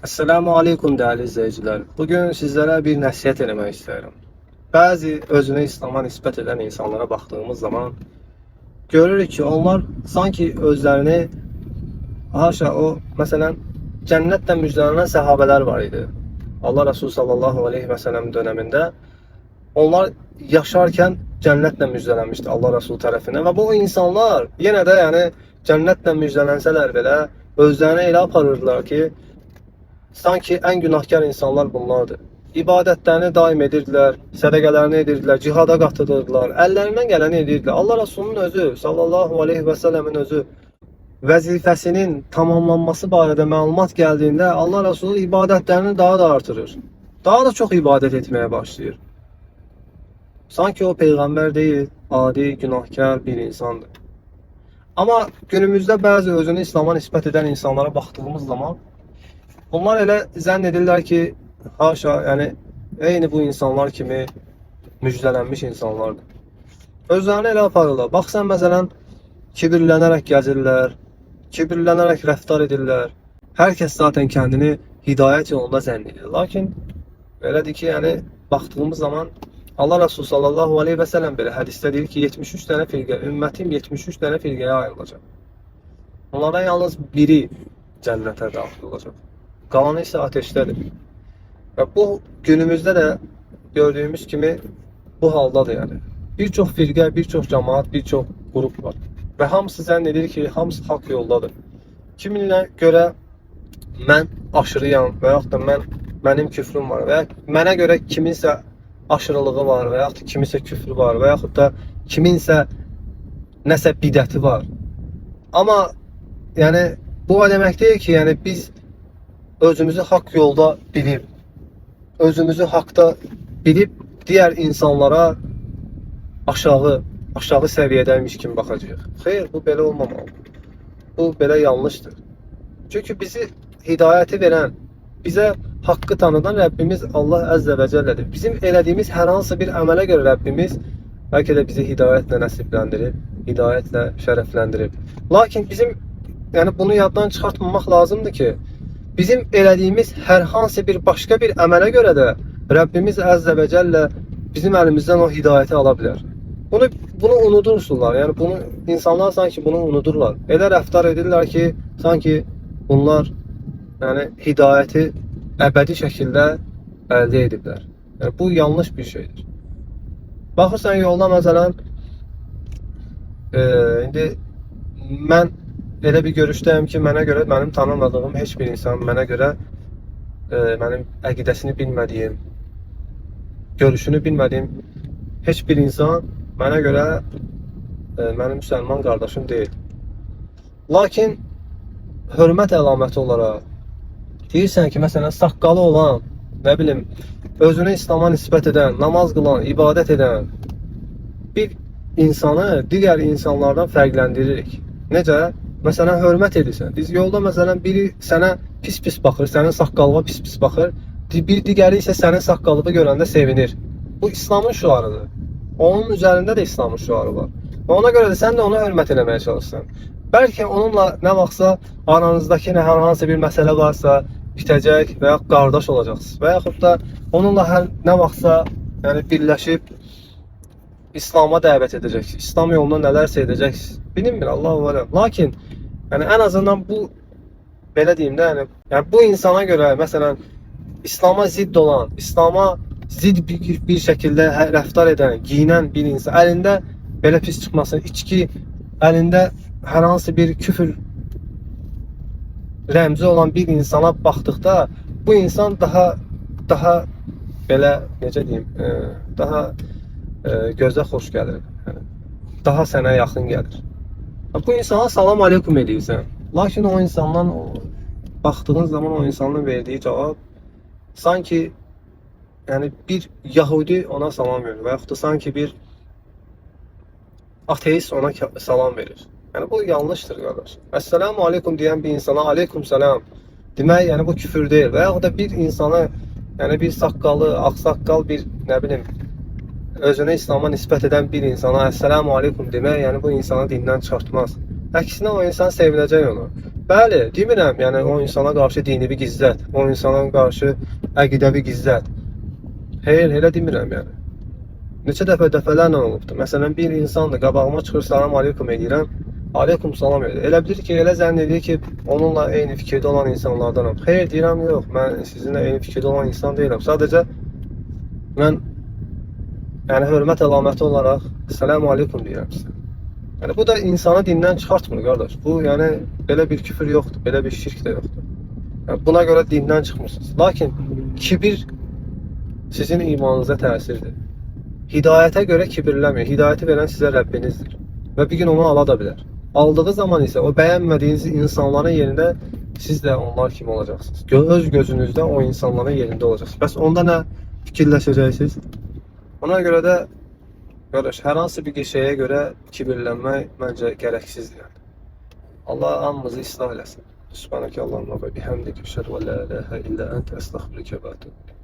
Esselamu Aleyküm değerli izleyiciler. Bugün sizlere bir nəsihət eləmək istəyirəm. Bəzi özünü İslam'a nispət edən insanlara baxdığımız zaman görürük ki, onlar sanki özlərini haşa o məsələn cənnətlə müjdelenen səhabələr var idi. Allah Resulü sallallahu aleyhi ve sellem döneminde onlar yaşarken cənnətlə müjdelənmişdi Allah Resulü tərəfindən və bu insanlar yenə də yəni cənnətlə müjdələnsələr belə özlərini elə aparırdılar ki, sanki en günahkar insanlar bunlardır. İbadətlərini daim edirdilər, sədəqələrini edirdilər, cihada qatılırdılar, əllərindən gələni edirdilər. Allah Resulünün özü, sallallahu aleyhi və səlləmin özü vəzifəsinin tamamlanması barədə məlumat gəldiyində Allah Resulü ibadətlərini daha da artırır. Daha da çox ibadət etməyə başlayır. Sanki o peyğəmbər deyil, adi, günahkar bir insandır. Ama günümüzdə bəzi özünü İslam'a nispət edən insanlara baxdığımız zaman bunlar elə zənn edirlər ki, haşa, yəni eyni bu insanlar kimi müjdelənmiş insanlardır. Özlərini elə aparırlar. Baxsan məsələn, kibirlənərək gəzirlər, kibirlənərək rəftar edirlər. Hər kəs zaten kendini hidayət yolunda zənn edir. Lakin belədir ki, yəni baxdığımız zaman Allah Resulü sallallahu aleyhi ve sellem belə hədisdə deyir ki, 73 dənə firqə, ümmətim 73 dənə firqəyə ayrılacaq. Onlardan yalnız biri cənnətə daxil olacaq. Qalanı ise ateştedir. Ve bu günümüzde de gördüğümüz kimi bu haldadır yani. Birçok firqə, birçok cemaat, birçok grup var. Ve hamısı zənn edir ki, hamısı hak yoldadır. Kiminlə görə mən aşırıyam və yaxud da mənim küfrüm var və mənə görə kiminsə aşırılığı var və yaxud da kiminsə küfrü var və yaxud da kiminsə nəsə bidəti var. Ama yani bu o demək deyil ki, yani biz özümüzü hak yolda bilip, özümüzü hakta bilip diğer insanlara aşağı seviyedeymiş kimi bakacağıq. Xeyr, bu belə olmamalı. Bu belə yanlışdır. Çünkü bizi hidayeti veren, bize hakkı tanıdan Rabbimiz Allah Azze ve Celle'dir. Bizim elədiyimiz hər hansı bir əmələ görə Rabbimiz belki de bizi hidayetle nəsibləndirib, hidayetle şərəfləndirib. Lakin bizim yani bunu yaddan çıxartmamaq lazımdır ki, bizim elədiyimiz hər hansı bir başka bir əmələ görə də Rabbimiz Azze ve Celle bizim elimizden o hidayeti alabilir. Bunu unutursunlar. Yani bunu insanlar sanki bunu unuturlar. Elə rəftar edirlər ki, sanki bunlar yani hidayeti əbədi şəkildə əldə ediblər. Yani bu yanlış bir şeydir. Baxırsan yolda məsələn, indi mən elə bir görüşdəyim ki, mənə görə mənim tanımadığım heç bir insan, mənə görə mənim əqidəsini bilmədiyim, görüşünü bilmədiyim heç bir insan mənə görə mənim müsəlman qardaşım deyil. Lakin hörmət əlaməti olaraq deyirsən ki, məsələn, saqqalı olan, nə bilim, özünü İslam'a nispət edən, namaz qılan, ibadət edən bir insanı digər insanlardan fərqləndiririk. Necə? Məsələn, hörmət edirsən. Biz yolda məsələn biri sənə pis-pis baxır, sənin saqqalına pis-pis baxır. Bir digəri isə sənin saqqalını görəndə sevinir. Bu İslamın şüarıdır. Onun üzərində də İslamın şüarı var. Və ona görə də sən də ona hörmət eləməyə çalışırsan. Bəlkə onunla nə vaxtsa aranızdakı hər hansı bir məsələ varsa bitəcək və ya qardaş olacaqsınız. Və yaxud da onunla nə vaxtsa yəni birləşib İslam'a dəvət edəcəksiniz. İslam yolunda nələrsə edəcəksiniz. Bilinmir, Allahu aləm. Lakin yəni ən azından bu belə deyim də, yəni bu insana görə məsələn İslam'a zidd olan, İslam'a zidd bir şəkildə rəftar edən, giyinən bir insan, əlində belə pis çıxmasın, içki, əlində hər hansı bir küfür rəmzi olan bir insana baxdıqda bu insan daha belə necə deyim, daha gözə xoş gəlir. Daha sənə yaxın gəlir. Bu insana salam aleykum edirsən. Lakin o insandan baxdığın zaman o insanın verdiği cavab sanki yani bir Yahudi ona salam verir və yaxud da sanki bir ateist ona salam verir. Yani bu yanlıştır qardaş. Esselamu aleykum deyən bir insana aleykum salam demək yani bu küfür değil. Və yaxud da bir insana yani bir saqqalı, ağsaqqal bir nə bilim özünü İslam'a nispət edən bir insana Esselamu aleykum demək yani bu insanı dindən çıxartmaz. əksinə o insan sevinəcək onu. Bəli, demirəm, yəni o insana qarşı dini bir gizlət, o insana qarşı əqidəvi gizlət. Xeyr, elə demirəm yəni. Neçə dəfələrlə olubdur. Məsələn, bir insandır, qabağıma çıxır, salam aleykum edirəm. Aleykum salam edir. Elə bilir ki, elə zənn edir ki, onunla eyni fikirdə olan insanlardanam. Xeyr, deyirəm, yox, mən sizinlə eyni fikirdə olan insan deyiləm. Sadəcə mən yəni hörmət əlaməti olaraq salam aleykum deyirəm sizə. Yəni bu da insanı dindən çıxartmır qardaş. Bu yəni belə bir küfür yoxdur, belə bir şirk də yoxdur. Yəni, buna görə dindən çıxmırsınız. Lakin kibir sizin imanınıza təsirdir. Hidayətə görə kibirləməyin. Hidayəti verən sizə Rəbbinizdir. Və bir gün onu ala da bilər. Aldığı zaman isə o bəyənmədiyiniz insanların yerində siz də onlar kimi olacaqsınız. Öz gözünüzdə o insanların yerində olacaqsınız. Bəs onda nə fikirləşəcəksiniz? Ona görə də qardaş, hər hansı bir şeyə görə kibirlənmək məncə gərəksizdir. Allah hamımızı islah eləsin. Subhanəkə Allahumma və bihamdik, əşhədu en la ilahe illa ente, estağfiruke və etûbü ileyk.